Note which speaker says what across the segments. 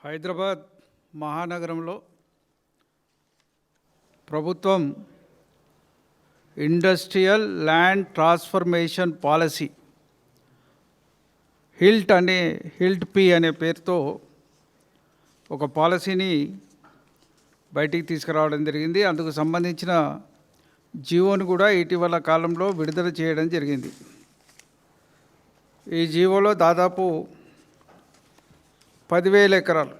Speaker 1: హైదరాబాద్ మహానగరంలో ప్రభుత్వం industrial land transformation policy HILT P అనే పేరుతో ఒక పాలసీని బయటికి తీసుకురావడం జరిగింది. అందుకు సంబంధించిన జీవోను కూడా ఇటీవల కాలంలో విడుదల చేయడం జరిగింది. ఈ జీవోలో దాదాపు 10,000 ఎకరాలు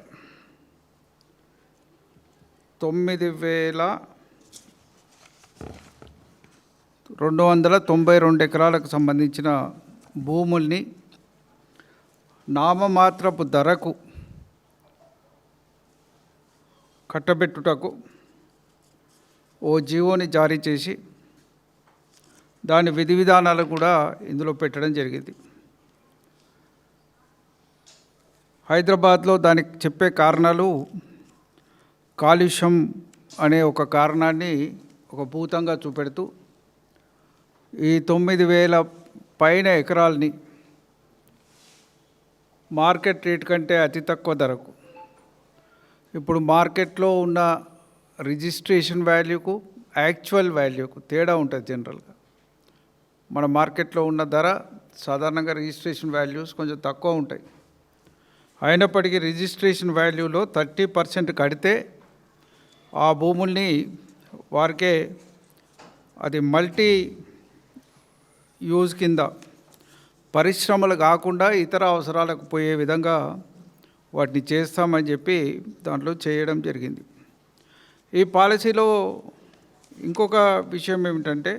Speaker 1: 9,292 ఎకరాలకు సంబంధించిన భూముల్ని నామమాత్రపు ధరకు కట్టబెట్టుటకు ఓ జీవోని జారీ చేసి దాని విధి విధానాలు కూడా ఇందులో పెట్టడం జరిగింది. హైదరాబాద్లో దానికి చెప్పే కారణాలు కాలుష్యం అనే ఒక కారణాన్ని ఒక భూతంగా చూపెడుతూ ఈ 9,000 పైన ఎకరాలని మార్కెట్ రేట్ కంటే అతి తక్కువ ధరకు, ఇప్పుడు మార్కెట్లో ఉన్న రిజిస్ట్రేషన్ వాల్యూకు యాక్చువల్ వాల్యూకు తేడా ఉంటుంది. జనరల్గా మన మార్కెట్లో ఉన్న ధర సాధారణంగా రిజిస్ట్రేషన్ వాల్యూస్ కొంచెం తక్కువ ఉంటాయి. అయినప్పటికీ రిజిస్ట్రేషన్ వాల్యూలో 30% కడితే ఆ భూముల్ని వారికే అది మల్టీ యూజ్ కింద పరిశ్రమలు కాకుండా ఇతర అవసరాలకు పోయే విధంగా వాటిని చేస్తామని చెప్పి దాంట్లో చేయడం జరిగింది. ఈ పాలసీలో ఇంకొక విషయం ఏమిటంటే,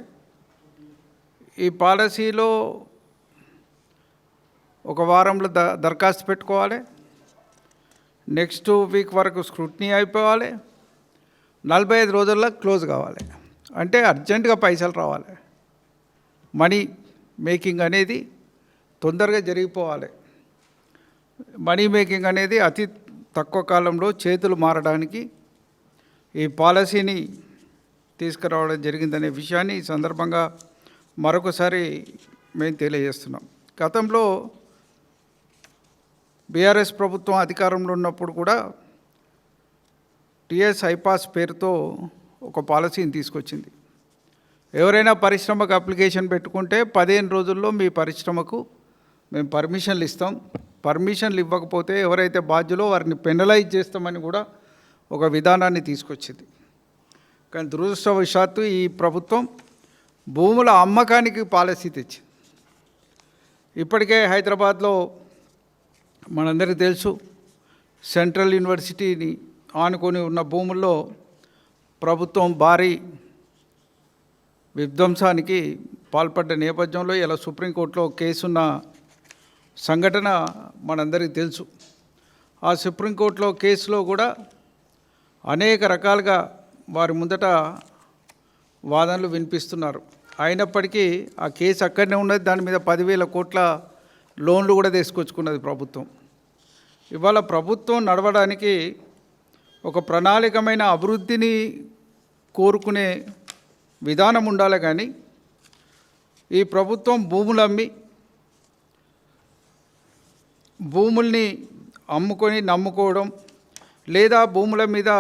Speaker 1: ఈ పాలసీలో ఒక వారంలో దరఖాస్తు పెట్టుకోవాలి, నెక్స్ట్ వీక్ వరకు స్క్రూటినీ అయిపోవాలి, 45 రోజుల్లో క్లోజ్ కావాలి. అంటే అర్జెంటుగా పైసలు రావాలి. మనీ మేకింగ్ అనేది తొందరగా జరిగిపోవాలి. మనీ మేకింగ్ అనేది అతి తక్కువ కాలంలో చేతులు మారడానికి ఈ పాలసీని తీసుకురావడం జరిగిందనే విషయాన్ని ఈ సందర్భంగా మరొకసారి మేము తెలియజేస్తున్నాం. గతంలో బీఆర్ఎస్ ప్రభుత్వం అధికారంలో ఉన్నప్పుడు కూడా టీఎస్ ఐపాస్ పేరుతో ఒక పాలసీని తీసుకొచ్చింది. ఎవరైనా పరిశ్రమకు అప్లికేషన్ పెట్టుకుంటే 15 రోజుల్లో మీ పరిశ్రమకు మేము పర్మిషన్లు ఇస్తాం, పర్మిషన్లు ఇవ్వకపోతే ఎవరైతే బాధ్యులో వారిని పెనలైజ్ చేస్తామని కూడా ఒక విధానాన్ని తీసుకొచ్చింది. కానీ దురదృష్టవశాత్తు ఈ ప్రభుత్వం భూముల అమ్మకానికి పాలసీ తెచ్చింది. ఇప్పటికే హైదరాబాద్లో మనందరికీ తెలుసు, సెంట్రల్ యూనివర్సిటీని ఆనుకొని ఉన్న భూముల్లో ప్రభుత్వం భారీ విధ్వంసానికి పాల్పడ్డ నేపథ్యంలో ఇలా సుప్రీంకోర్టులో కేసున్న సంఘటన మనందరికీ తెలుసు. ఆ సుప్రీంకోర్టులో కేసులో కూడా అనేక రకాలుగా వారి ముందట వాదనలు వినిపిస్తున్నారు. అయినప్పటికీ ఆ కేసు అక్కడనే ఉన్నది. దాని మీద 10,000 కోట్ల లోన్లు కూడా తీసుకొచ్చుకున్నది ప్రభుత్వం. ఇవాళ ప్రభుత్వం నడవడానికి ఒక ప్రణాళికమైన అభివృద్ధిని కోరుకునే విధానం ఉండాలి. కానీ ఈ ప్రభుత్వం భూముల్ని అమ్ముకొని నమ్ముకోవడం, లేదా భూముల మీద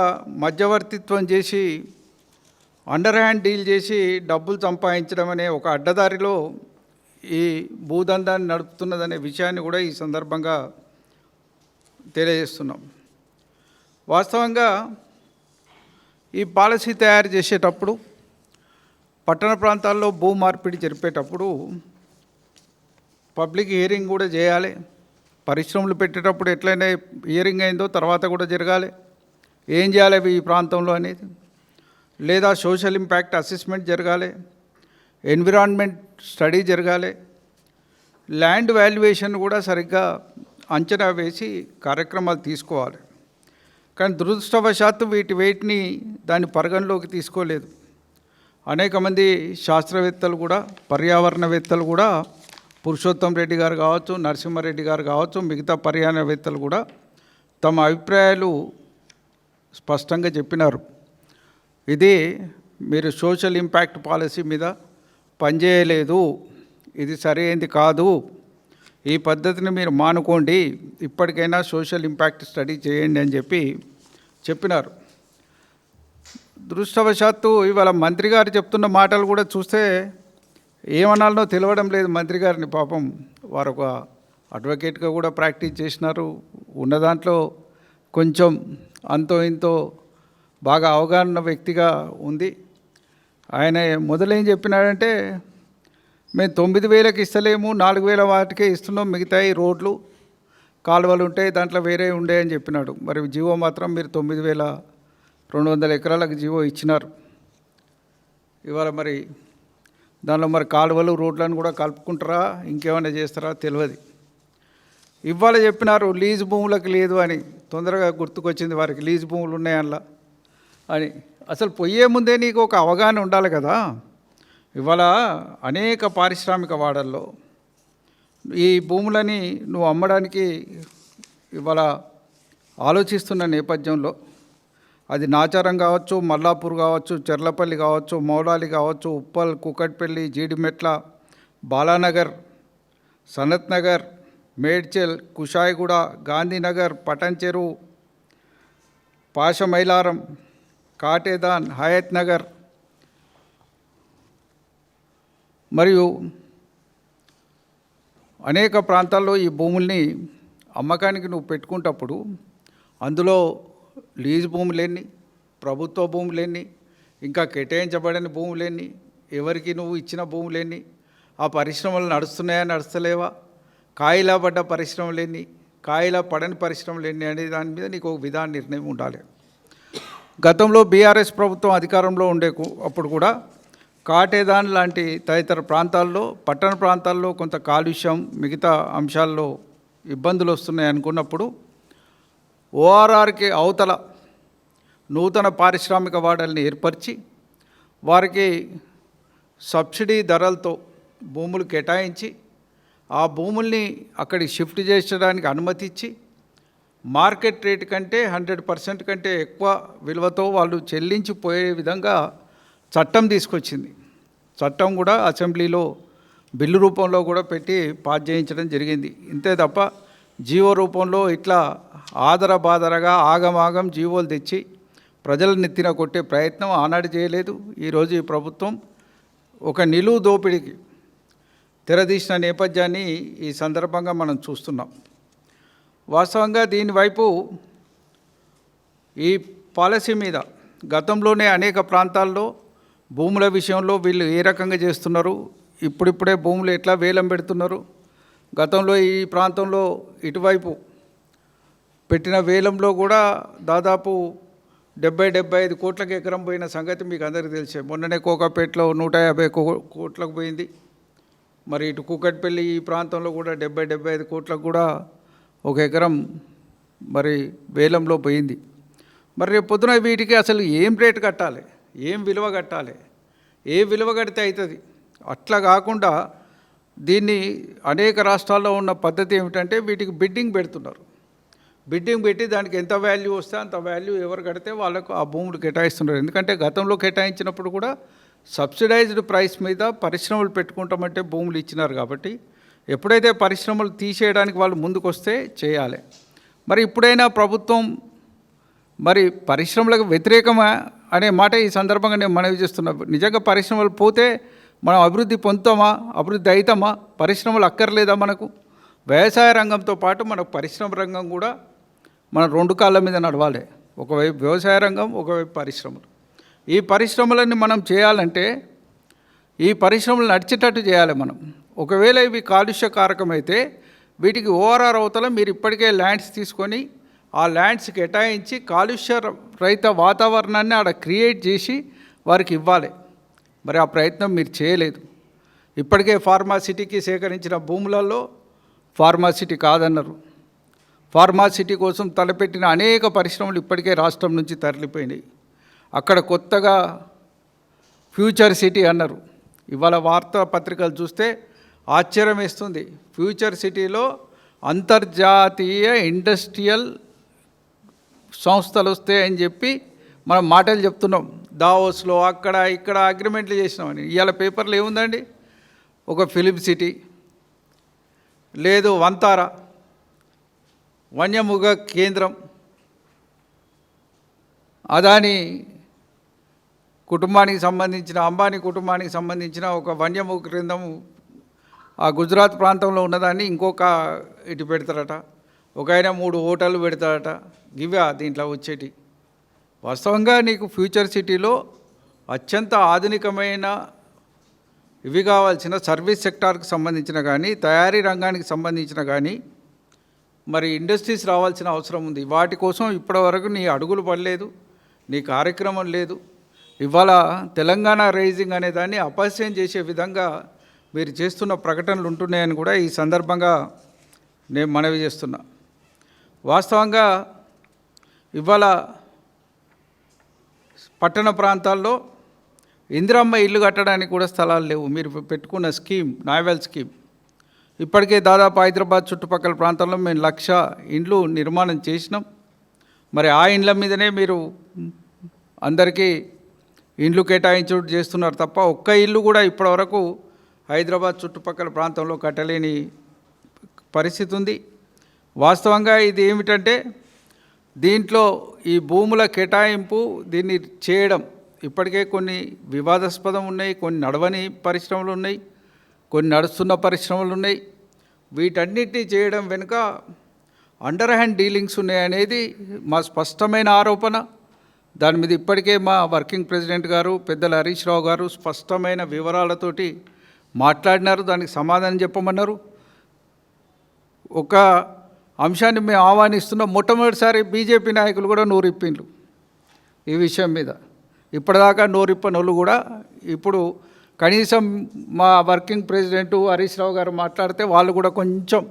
Speaker 1: మధ్యవర్తిత్వం చేసి అండర్ హ్యాండ్ డీల్ చేసి డబ్బులు సంపాదించడం అనే ఒక అడ్డదారిలో ఈ భూదందాన్ని నడుపుతున్నదనే విషయాన్ని కూడా ఈ సందర్భంగా తెలియజేస్తున్నాం. వాస్తవంగా ఈ పాలసీ తయారు చేసేటప్పుడు, పట్టణ ప్రాంతాల్లో భూ మార్పిడి జరిపేటప్పుడు పబ్లిక్ హియరింగ్ కూడా చేయాలి. పరిశ్రమలు పెట్టేటప్పుడు ఎట్లయినా హియరింగ్ అయిందో తర్వాత కూడా జరగాలి. ఏం చేయాలి ఈ ప్రాంతంలో అనేది, లేదా సోషల్ ఇంపాక్ట్ అసెస్మెంట్ జరగాలి, ఎన్విరాన్మెంట్ స్టడీ జరగాలి, ల్యాండ్ వాల్యుయేషన్ కూడా సరిగ్గా అంచనా వేసి కార్యక్రమాలు తీసుకోవాలి. కానీ దురదృష్టవశాత్తు వీటిని దాని పరిగణలోకి తీసుకోలేదు. అనేక మంది శాస్త్రవేత్తలు కూడా, పర్యావరణవేత్తలు కూడా, పురుషోత్తం రెడ్డి గారు కావచ్చు, నరసింహారెడ్డి గారు కావచ్చు, మిగతా పర్యావరణవేత్తలు కూడా తమ అభిప్రాయాలు స్పష్టంగా చెప్పినారు. ఇది మీరు సోషల్ ఇంపాక్ట్ పాలసీ మీద పనిచేయలేదు, ఇది సరైనది కాదు, ఈ పద్ధతిని మీరు మానుకోండి, ఇప్పటికైనా సోషల్ ఇంపాక్ట్ స్టడీ చేయండి అని చెప్పినారు. దురదృష్టవశాత్తు ఇవాళ మంత్రి గారు చెప్తున్న మాటలు కూడా చూస్తే ఏమనాలనో తెలియడం లేదు మంత్రి గారిని. పాపం వారు ఒక అడ్వకేట్గా కూడా ప్రాక్టీస్ చేసినారు, ఉన్న దాంట్లో కొంచెం అంతో ఇంతో బాగా అవగాహన వ్యక్తిగా ఉంది. ఆయన మొదలేం చెప్పినాడంటే, మేము 9,000కి ఇస్తలేము, 4,000 వాటికే ఇస్తున్నాం, మిగతాయి రోడ్లు కాలువలు ఉంటాయి, దాంట్లో వేరే ఉండే అని చెప్పినాడు. మరి జీవో మాత్రం మీరు 9,200 ఎకరాలకు జీవో ఇచ్చినారు. ఇవాళ మరి దానిలో మరి కాలువలు రోడ్లను కూడా కలుపుకుంటారా, ఇంకేమైనా చేస్తారా తెలియదు. ఇవాళ చెప్పినారు లీజు భూములకు లేదు అని, తొందరగా గుర్తుకొచ్చింది వారికి లీజు భూములు ఉన్నాయి అందులో అని. అసలు పోయే ముందే నీకు ఒక అవగాహన ఉండాలి కదా. ఇవాళ అనేక పారిశ్రామిక వాడల్లో ఈ భూములని నువ్వు అమ్మడానికి ఇవాళ ఆలోచిస్తున్న నేపథ్యంలో, అది నాచారం కావచ్చు, మల్లాపూర్ కావచ్చు, చెర్లపల్లి కావచ్చు, మౌలాలి కావచ్చు, ఉప్పల్, కుకట్పల్లి, జీడిమెట్ల, బాలానగర్, సనత్ నగర్, మేడ్చల్, కుషాయిగూడ, గాంధీనగర్, పటన్ చెరువు, పాషమైలారం, కాటేదాన్, హయత్ నగర్ మరియు అనేక ప్రాంతాల్లో ఈ భూముల్ని అమ్మకానికి నువ్వు పెట్టుకుంటప్పుడు అందులో లీజ్ భూములేన్ని, ప్రభుత్వ భూములేన్ని, ఇంకా కేటాయించబడిన భూములేన్ని, ఎవరికి నువ్వు ఇచ్చిన భూములేన్ని, ఆ పరిశ్రమలు నడుస్తున్నాయా నడుస్తలేవా, కాయిలా పడ్డ పరిశ్రమలేన్ని, కాయిలా పడని పరిశ్రమలేన్ని అనే దాని మీద నీకు ఒక విధాన నిర్ణయం ఉండాలి. గతంలో బీఆర్ఎస్ ప్రభుత్వం అధికారంలో ఉండే అప్పుడు కూడా కాటేదాన్ లాంటి తదితర ప్రాంతాల్లో, పట్టణ ప్రాంతాల్లో కొంత కాలుష్యం, మిగతా అంశాల్లో ఇబ్బందులు వస్తున్నాయి అనుకున్నప్పుడు ఓఆర్ఆర్కి అవతల నూతన పారిశ్రామిక వాడల్ని ఏర్పరిచి వారికి సబ్సిడీ ధరలతో భూములు కేటాయించి ఆ భూముల్ని అక్కడికి షిఫ్ట్ చేసడానికి అనుమతి ఇచ్చి మార్కెట్ రేట్ కంటే 100% కంటే ఎక్కువ విలువతో వాళ్ళు చెల్లించిపోయే విధంగా చట్టం తీసుకొచ్చింది. చట్టం కూడా అసెంబ్లీలో బిల్లు రూపంలో కూడా పెట్టి పాస్ చేయించడం జరిగింది. ఇంతే తప్ప జీవో రూపంలో ఇట్లా ఆదరబాదరగా ఆగమాగం జీవోలు తెచ్చి ప్రజల నెత్తిన కొట్టే ప్రయత్నం ఆనాడు చేయలేదు. ఈరోజు ఈ ప్రభుత్వం ఒక నిలువు దోపిడీకి తెరదీసిన నేపథ్యాన్ని ఈ సందర్భంగా మనం చూస్తున్నాం. వాస్తవంగా దీనివైపు ఈ పాలసీ మీద గతంలోనే అనేక ప్రాంతాల్లో భూముల విషయంలో వీళ్ళు ఏ రకంగా చేస్తున్నారు, ఇప్పుడిప్పుడే భూములు ఎట్లా వేలం పెడుతున్నారు, గతంలో ఈ ప్రాంతంలో ఇటువైపు పెట్టిన వేలంలో కూడా దాదాపు 70-75 కోట్లకు ఎకరం పోయిన సంగతి మీకు అందరికీ తెలిసే. మొన్ననే కోకాపేటలో 150 కోట్లకు పోయింది. మరి ఇటు కూకట్పల్లి ఈ ప్రాంతంలో కూడా 70-75 కోట్లకు కూడా ఒక ఎకరం మరి వేలంలో పోయింది. మరి రేపు పొద్దున వీటికి అసలు ఏం రేటు కట్టాలి, ఏం విలువ కట్టాలి, ఏ విలువ కడితే అవుతుంది? అట్లా కాకుండా దీన్ని అనేక రాష్ట్రాల్లో ఉన్న పద్ధతి ఏమిటంటే వీటికి బిడ్డింగ్ పెడుతున్నారు. బిడ్డింగ్ పెట్టి దానికి ఎంత వాల్యూ వస్తే అంత వాల్యూ ఎవరు కడితే వాళ్ళకు ఆ భూములు కేటాయిస్తున్నారు. ఎందుకంటే గతంలో కేటాయించినప్పుడు కూడా సబ్సిడైజ్డ్ ప్రైస్ మీద పరిశ్రమలు పెట్టుకుంటామంటే భూములు ఇచ్చినారు. కాబట్టి ఎప్పుడైతే పరిశ్రమలు తీసేయడానికి వాళ్ళు ముందుకు వస్తే చేయాలి. మరి ఇప్పుడైనా ప్రభుత్వం మరి పరిశ్రమలకు వ్యతిరేకమా అనే మాట ఈ సందర్భంగా నేను మనవి చేస్తున్నా. నిజంగా పరిశ్రమలు పోతే మనం అభివృద్ధి పొందుతామా, అభివృద్ధి అవుతామా? పరిశ్రమలు అక్కర్లేదా మనకు? వ్యవసాయ రంగంతో పాటు మనకు పరిశ్రమ రంగం కూడా మనం 2 కాళ్ళ మీద నడవాలి. ఒకవైపు వ్యవసాయ రంగం, ఒకవైపు పరిశ్రమలు. ఈ పరిశ్రమలన్నీ మనం చేయాలంటే ఈ పరిశ్రమలు నడిచేటట్టు చేయాలి మనం. ఒకవేళ ఇవి కాలుష్యకారకమైతే వీటికి ఓఆర్ఆర్ అవతల మీరు ఇప్పటికే ల్యాండ్స్ తీసుకొని ఆ ల్యాండ్స్ కేటాయించి కాలుష్య రహిత వాతావరణాన్ని ఆడ క్రియేట్ చేసి వారికి ఇవ్వాలి. మరి ఆ ప్రయత్నం మీరు చేయలేదు. ఇప్పటికే ఫార్మాసిటీకి సేకరించిన భూములలో ఫార్మాసిటీ కాదన్నారు. ఫార్మాసిటీ కోసం తలపెట్టిన అనేక పరిశ్రమలు ఇప్పటికే రాష్ట్రం నుంచి తరలిపోయినాయి. అక్కడ కొత్తగా ఫ్యూచర్ సిటీ అన్నారు. ఇవాళ వార్తాపత్రికలు చూస్తే ఆశ్చర్యం వేస్తుంది. ఫ్యూచర్ సిటీలో అంతర్జాతీయ ఇండస్ట్రియల్ సంస్థలు వస్తాయని చెప్పి మనం మాటలు చెప్తున్నాం. దావోస్లో అక్కడ ఇక్కడ అగ్రిమెంట్లు చేసినామని. ఇవాళ పేపర్లో ఏముందండి? ఒక ఫిలిం సిటీ, లేదు వంతార వన్యమృగ కేంద్రం, అదాని కుటుంబానికి సంబంధించిన, అంబానీ కుటుంబానికి సంబంధించిన ఒక వన్యమృగ కేంద్రం ఆ గుజరాత్ ప్రాంతంలో ఉన్నదాన్ని ఇంకొక ఇటు పెడతారట. ఒక ఆయన 3 హోటళ్ళు పెడతారట. ఇవే దీంట్లో వచ్చేటి. వాస్తవంగా నీకు ఫ్యూచర్ సిటీలో అత్యంత ఆధునికమైన ఇవి కావాల్సిన సర్వీస్ సెక్టార్కి సంబంధించిన కానీ, తయారీ రంగానికి సంబంధించిన కానీ మరి ఇండస్ట్రీస్ రావాల్సిన అవసరం ఉంది. వాటి కోసం ఇప్పటివరకు నీ అడుగులు పడలేదు, నీ కార్యక్రమం లేదు. ఇవాళ తెలంగాణ రైజింగ్ అనే దాన్ని అపహాస్యం చేసే విధంగా మీరు చేస్తున్న ప్రకటనలు ఉంటున్నాయని కూడా ఈ సందర్భంగా నేను మనవి చేస్తున్నా. వాస్తవంగా ఇవాళ పట్టణ ప్రాంతాల్లో ఇందిరమ్మ ఇల్లు కట్టడానికి కూడా స్థలాలు లేవు. మీరు పెట్టుకున్న స్కీమ్ నావెల్ స్కీమ్ ఇప్పటికే దాదాపు హైదరాబాద్ చుట్టుపక్కల ప్రాంతాల్లో మేము 1,00,000 ఇండ్లు నిర్మాణం చేసినాం. మరి ఆ ఇండ్ల మీదనే మీరు అందరికీ ఇండ్లు కేటాయించుడు చేస్తున్నారు తప్ప ఒక్క ఇల్లు కూడా ఇప్పటివరకు హైదరాబాద్ చుట్టుపక్కల ప్రాంతంలో కట్టలేని పరిస్థితి ఉంది. వాస్తవంగా ఇది ఏమిటంటే దీంట్లో ఈ భూముల కేటాయింపు దీన్ని చేయడం ఇప్పటికే కొన్ని వివాదాస్పదం ఉన్నాయి, కొన్ని నడవని పరిశ్రమలు ఉన్నాయి, కొన్ని నడుస్తున్న పరిశ్రమలు ఉన్నాయి. వీటన్నిటినీ చేయడం వెనుక అండర్ హ్యాండ్ డీలింగ్స్ ఉన్నాయనేది మా స్పష్టమైన ఆరోపణ. దాని మీద ఇప్పటికే మా వర్కింగ్ ప్రెసిడెంట్ గారు పెద్దల హరీష్ రావు గారు స్పష్టమైన వివరాలతోటి మాట్లాడినారు. దానికి సమాధానం చెప్పమన్నారు. ఒక అంశాన్ని మేము ఆహ్వానిస్తున్నాం. మొట్టమొదటిసారి బీజేపీ నాయకులు కూడా నోరిప్పిండ్రు ఈ విషయం మీద. ఇప్పటిదాకా నోరిప్పనోళ్ళు కూడా ఇప్పుడు కనీసం మా వర్కింగ్ ప్రెసిడెంట్ హరీష్ రావు గారు మాట్లాడితే వాళ్ళు కూడా కొంచెం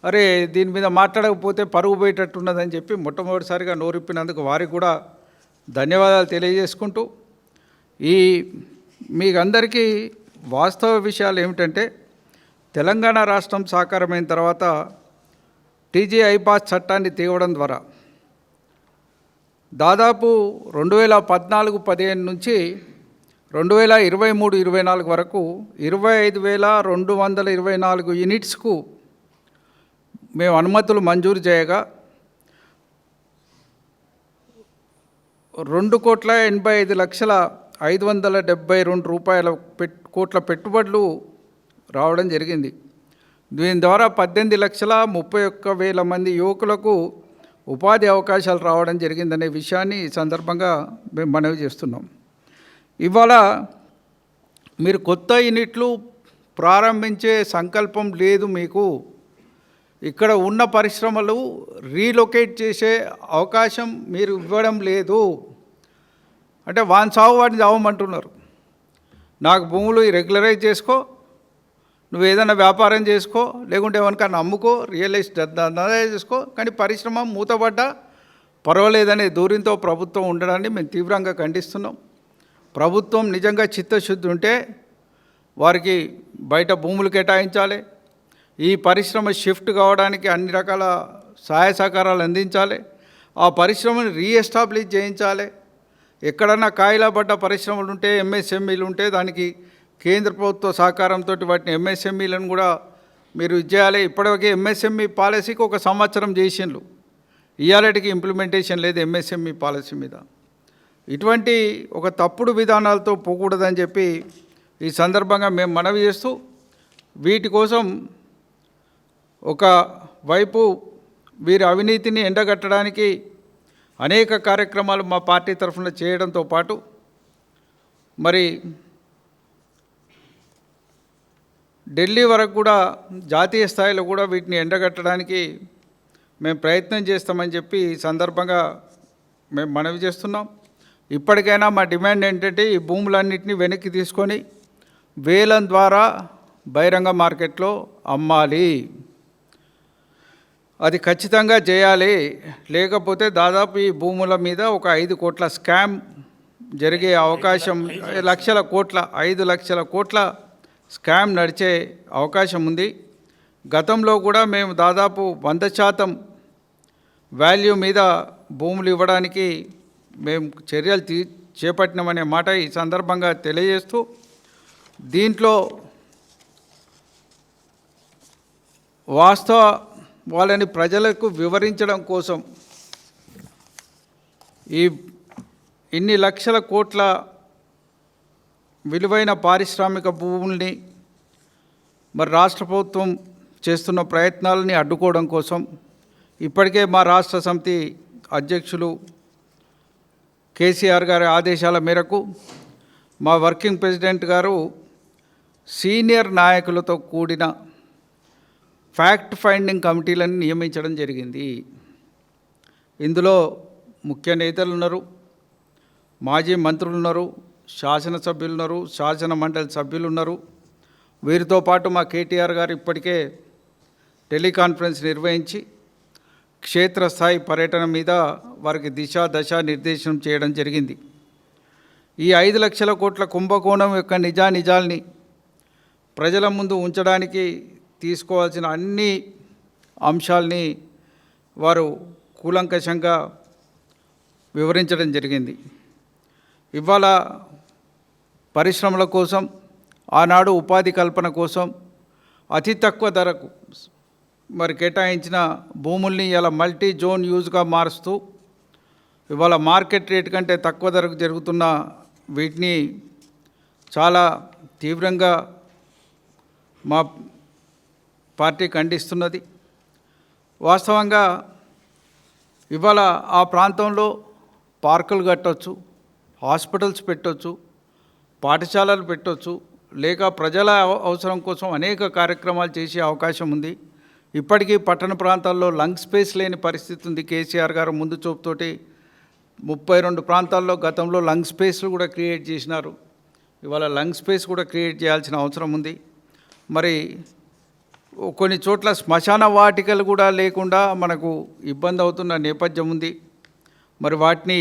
Speaker 1: అరే దీని మీద మాట్లాడకపోతే పరుగు పోయేటట్టున్నదని చెప్పి మొట్టమొదటిసారిగా నోరిప్పినందుకు వారికి కూడా ధన్యవాదాలు తెలియజేసుకుంటూ, ఈ మీకందరికీ వాస్తవ విషయాలు ఏమిటంటే తెలంగాణ రాష్ట్రం సాకారమైన తర్వాత టీజీ ఐపాస్ చట్టాన్ని తేవడం ద్వారా దాదాపు 2014-15 నుంచి 2023-24 వరకు 25,224 యూనిట్స్కు మేము అనుమతులు మంజూరు చేయగా 2,85,572 కోట్ల పెట్టుబడులు రావడం జరిగింది. దీని ద్వారా 18,31,000 మంది యువకులకు ఉపాధి అవకాశాలు రావడం జరిగిందనే విషయాన్ని ఈ సందర్భంగా మేము మనవి చేస్తున్నాం. ఇవాళ మీరు కొత్త యూనిట్లు ప్రారంభించే సంకల్పం లేదు మీకు. ఇక్కడ ఉన్న పరిశ్రమలు రీలొకేట్ చేసే అవకాశం మీరు ఇవ్వడం లేదు. అంటే వాని సాగు వాటిని చావమంటున్నారు. నాకు భూములు రెగ్యులరైజ్ చేసుకో, నువ్వు ఏదైనా వ్యాపారం చేసుకో, లేకుంటే ఎవరికైనా అమ్ముకో, రియల్ ఎస్టేట్ దందా చేసుకో, కానీ పరిశ్రమ మూతపడ్డా పర్వాలేదనే దూరంతో ప్రభుత్వం ఉండడాన్ని మేము తీవ్రంగా ఖండిస్తున్నాం. ప్రభుత్వం నిజంగా చిత్తశుద్ధి ఉంటే వారికి బయట భూములు కేటాయించాలి, ఈ పరిశ్రమ షిఫ్ట్ కావడానికి అన్ని రకాల సహాయ సహకారాలు అందించాలి, ఆ పరిశ్రమను రీఎస్టాబ్లిష్ చేయించాలి. ఎక్కడన్నా కాయిలా పడ్డ పరిశ్రమలు ఉంటే, ఎంఎస్ఎంఈలు ఉంటే దానికి కేంద్ర ప్రభుత్వ సహకారంతో వాటిని ఎంఎస్ఎంఈలను కూడా మీరు చేయాలి. ఇప్పటివరకు ఎంఎస్ఎంఈ పాలసీకి 1 సంవత్సరం చేసిండ్రు, ఇయాలటికి ఇంప్లిమెంటేషన్ లేదు ఎంఎస్ఎంఈ పాలసీ మీద. ఇటువంటి ఒక తప్పుడు విధానాలతో పోకూడదని చెప్పి ఈ సందర్భంగా మేము మనవి చేస్తూ, వీటి కోసం ఒక వైపు వీరి అవినీతిని ఎండగట్టడానికి అనేక కార్యక్రమాలు మా పార్టీ తరఫున చేయడంతో పాటు మరి ఢిల్లీ వరకు కూడా జాతీయ స్థాయిలో కూడా వీటిని ఎండగట్టడానికి మేము ప్రయత్నం చేస్తామని చెప్పి ఈ సందర్భంగా మేము మనవి చేస్తున్నాం. ఇప్పటికైనా మా డిమాండ్ ఏంటంటే ఈ భూములన్నింటినీ వెనక్కి తీసుకొని వేలం ద్వారా బహిరంగ మార్కెట్లో అమ్మాలి. అది ఖచ్చితంగా చేయాలి. లేకపోతే దాదాపు ఈ భూముల మీద ఒక 5 కోట్ల స్కామ్ జరిగే అవకాశం, 5 లక్షల కోట్ల స్కామ్ నడిచే అవకాశం ఉంది. గతంలో కూడా మేము దాదాపు 100% వాల్యూ మీద భూములు ఇవ్వడానికి మేము చర్యలు చేపట్టినామనే మాట ఈ సందర్భంగా తెలియజేస్తూ, దీంట్లో వాస్తవ వాళ్ళని ప్రజలకు వివరించడం కోసం ఇన్ని లక్షల కోట్ల విలువైన పారిశ్రామిక భూముల్ని మరి రాష్ట్ర ప్రభుత్వం చేస్తున్న ప్రయత్నాలని అడ్డుకోవడం కోసం ఇప్పటికే మా రాష్ట్ర సమితి అధ్యక్షులు కేసీఆర్ గారి ఆదేశాల మేరకు మా వర్కింగ్ ప్రెసిడెంట్ గారు సీనియర్ నాయకులతో కూడిన ఫ్యాక్ట్ ఫైండింగ్ కమిటీలను నియమించడం జరిగింది. ఇందులో ముఖ్య నేతలు ఉన్నారు, మాజీ మంత్రులు ఉన్నారు, శాసనసభ్యులు ఉన్నారు, శాసన మండలి సభ్యులు ఉన్నారు. వీరితో పాటు మా కేటీఆర్ గారు ఇప్పటికే టెలికాన్ఫరెన్స్ నిర్వహించి క్షేత్రస్థాయి పర్యటన మీద వారికి దశ నిర్దేశనం చేయడం జరిగింది. ఈ 5 లక్షల కోట్ల కుంభకోణం యొక్క నిజాల్ని ప్రజల ముందు ఉంచడానికి తీసుకోవాల్సిన అన్ని అంశాల్ని వారు కూలంకషంగా వివరించడం జరిగింది. ఇవాళ పరిశ్రమల కోసం, ఆనాడు ఉపాధి కల్పన కోసం అతి తక్కువ ధరకు మరి కేటాయించిన భూముల్ని ఇలా మల్టీ జోన్ యూజ్గా మారుస్తూ ఇవాళ మార్కెట్ రేట్ కంటే తక్కువ ధరకు జరుగుతున్న వీటిని చాలా తీవ్రంగా మా పార్టీ ఖండిస్తున్నది. వాస్తవంగా ఇవాళ ఆ ప్రాంతంలో పార్కులు కట్టవచ్చు, హాస్పిటల్స్ పెట్టవచ్చు, పాఠశాలలు పెట్టవచ్చు, లేక ప్రజల అవసరం కోసం అనేక కార్యక్రమాలు చేసే అవకాశం ఉంది. ఇప్పటికీ పట్టణ ప్రాంతాల్లో లంగ్ స్పేస్ లేని పరిస్థితి ఉంది. కేసీఆర్ గారు ముందు చూపుతోటి 32 ప్రాంతాల్లో గతంలో లంగ్ స్పేస్లు కూడా క్రియేట్ చేసినారు. ఇవాళ లంగ్ స్పేస్ కూడా క్రియేట్ చేయాల్సిన అవసరం ఉంది. మరి కొన్ని చోట్ల శ్మశాన వాటికలు కూడా లేకుండా మనకు ఇబ్బంది అవుతున్న నేపథ్యం ఉంది. మరి వాటిని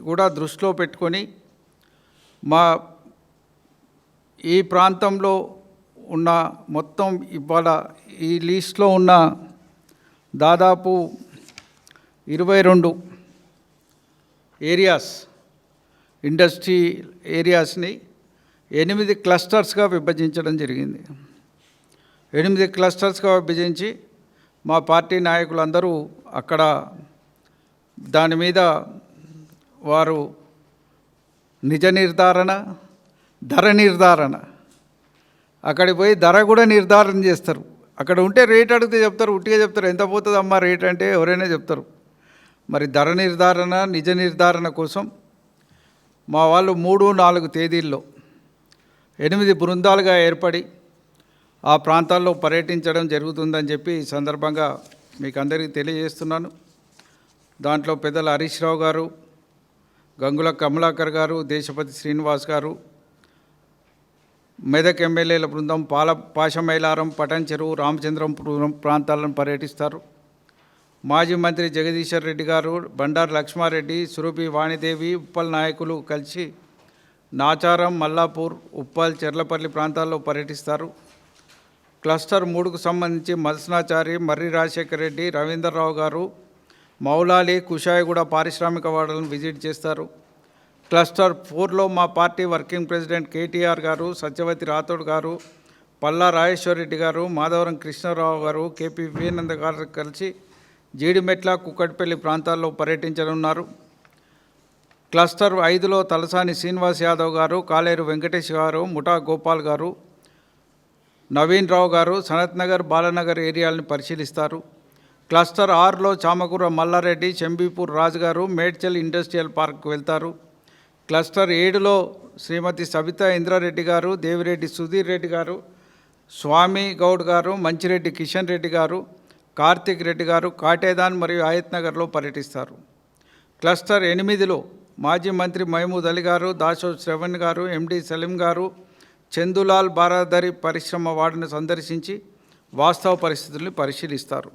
Speaker 1: కూడా దృష్టిలో పెట్టుకొని మా ఈ ప్రాంతంలో ఉన్న మొత్తం ఇవాళ ఈ లిస్ట్లో ఉన్న దాదాపు 22 ఏరియాస్, ఇండస్ట్రీ ఏరియాస్ని 8 క్లస్టర్స్గా విభజించడం జరిగింది. 8 క్లస్టర్స్గా విభజించి మా పార్టీ నాయకులందరూ అక్కడ దాని మీద వారు నిజ నిర్ధారణ, ధర నిర్ధారణ, అక్కడికి పోయి ధర కూడా నిర్ధారణ చేస్తారు. అక్కడ ఉంటే రేట్ అడిగితే చెప్తారు, ఉట్టిగా చెప్తారు, ఎంత పోతుందమ్మా రేట్ అంటే ఎవరైనా చెప్తారు. మరి ధర నిర్ధారణ, నిజ నిర్ధారణ కోసం మా వాళ్ళు 3-4 తేదీల్లో 8 బృందాలుగా ఏర్పడి ఆ ప్రాంతాల్లో పర్యటించడం జరుగుతుందని చెప్పి ఈ సందర్భంగా మీకు అందరికీ తెలియజేస్తున్నాను. దాంట్లో పెద్దల హరీష్ రావు గారు, గంగుల కమలాకర్ గారు, దేశపతి శ్రీనివాస్ గారు, మెదక్ ఎమ్మెల్యేల బృందం పాశమైలారం, పటన్ చెరువు, రామచంద్రంపురం ప్రాంతాలను పర్యటిస్తారు. మాజీ మంత్రి జగదీశ్వర్ రెడ్డి గారు, బండారు లక్ష్మారెడ్డి, సురభి వాణిదేవి, ఉప్పల్ నాయకులు కలిసి నాచారం, మల్లాపూర్, ఉప్పల్, చెర్లపల్లి ప్రాంతాల్లో పర్యటిస్తారు. క్లస్టర్ 3కు సంబంధించి మల్సనాచారి, మర్రి రాజశేఖర్ రెడ్డి, రవీందర్రావు గారు, మౌలాలి, కుషాయిగూడ పారిశ్రామిక వాడలను విజిట్ చేస్తారు. క్లస్టర్ 4లో మా పార్టీ వర్కింగ్ ప్రెసిడెంట్ కేటీఆర్ గారు, సత్యవతి రాథోడ్ గారు, పల్లా రాజేశ్వర్ రెడ్డి గారు, మాధవరం కృష్ణారావు గారు, కేపీ వివేనంద గారు కలిసి జీడిమెట్ల, కుక్కట్పల్లి ప్రాంతాల్లో పర్యటించనున్నారు. క్లస్టర్ 5లో తలసాని శ్రీనివాస్ యాదవ్ గారు, కాలేరు వెంకటేష్ గారు, ముఠా గోపాల్ గారు, నవీన్ రావు గారు సనత్ నగర్, బాలనగర్ ఏరియాలను పరిశీలిస్తారు. క్లస్టర్ 6లో చామకూర మల్లారెడ్డి, చెంబీపూర్ రాజు గారు, మేడ్చల్ ఇండస్ట్రియల్ పార్క్కు వెళ్తారు. క్లస్టర్ 7లో శ్రీమతి సబితా ఇంద్రారెడ్డి గారు, దేవిరెడ్డి సుధీర్ రెడ్డి గారు, స్వామి గౌడ్ గారు, మంచిరెడ్డి కిషన్ రెడ్డి గారు, కార్తిక్ రెడ్డి గారు కాటేదాన్ మరియు ఆయత్ నగర్లో పర్యటిస్తారు. క్లస్టర్ 8లో మాజీ మంత్రి మహమూద్ అలీ గారు, దాసో శ్రవణ్ గారు, ఎండి సలీం గారు, చందులాల్ బారాదరి పరిశ్రమ వార్డును సందర్శించి వాస్తవ పరిస్థితుల్ని పరిశీలిస్తారు.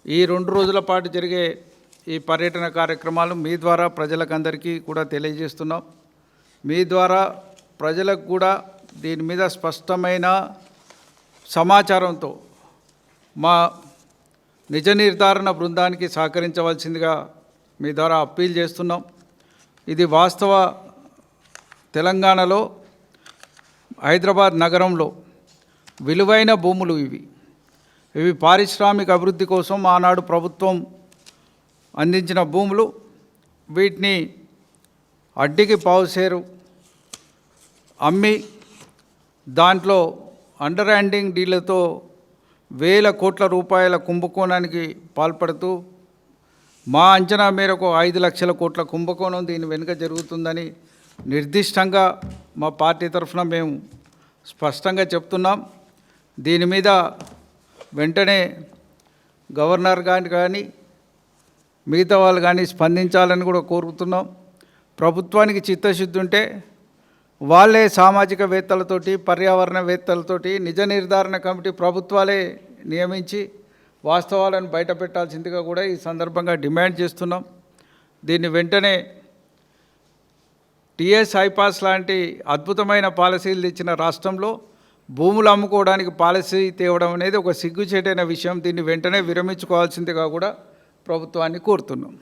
Speaker 1: ఈ 2 రోజుల పాటు జరిగే ఈ పర్యటన కార్యక్రమాలు మీ ద్వారా ప్రజలకందరికీ కూడా తెలియజేస్తున్నాం. మీ ద్వారా ప్రజలకు కూడా దీని మీద స్పష్టమైన సమాచారంతో మా నిజ నిర్ధారణ బృందానికి సహకరించవలసిందిగా మీ ద్వారా అప్పీల్ చేస్తున్నాం. ఇది వాస్తవ తెలంగాణలో హైదరాబాద్ నగరంలో విలువైన భూములు ఇవి. ఇవి పారిశ్రామిక అభివృద్ధి కోసం ఆనాడు ప్రభుత్వం అందించిన భూములు. వీటిని అడ్డికి పావుసేరు అమ్మి దాంట్లో అండర్ హ్యాండింగ్ డీలతో వేల కోట్ల రూపాయల కుంభకోణానికి పాల్పడుతూ మా అంచనా మేరకు 5 లక్షల కోట్ల కుంభకోణం దీని వెనుక జరుగుతుందని నిర్దిష్టంగా మా పార్టీ తరఫున మేము స్పష్టంగా చెప్తున్నాం. దీని మీద వెంటనే గవర్నర్ గారిని కానీ మిగతా వాళ్ళు కానీ స్పందించాలని కూడా కోరుతున్నాం. ప్రభుత్వానికి చిత్తశుద్ధి ఉంటే వాళ్ళే సామాజికవేత్తలతోటి పర్యావరణవేత్తలతోటి నిజ నిర్ధారణ కమిటీ ప్రభుత్వాలే నియమించి వాస్తవాలను బయటపెట్టాల్సిందిగా కూడా ఈ సందర్భంగా డిమాండ్ చేస్తున్నాం. దీన్ని వెంటనే టీఎస్ ఐపాస్ లాంటి అద్భుతమైన పాలసీలు తెచ్చిన రాష్ట్రంలో భూములు అమ్ముకోవడానికి పాలసీ తేవడం అనేది ఒక సిగ్గుచేటైన విషయం. దీన్ని వెంటనే విరమించుకోవాల్సిందిగా కూడా ప్రభుత్వాన్ని కోరుతున్నాం.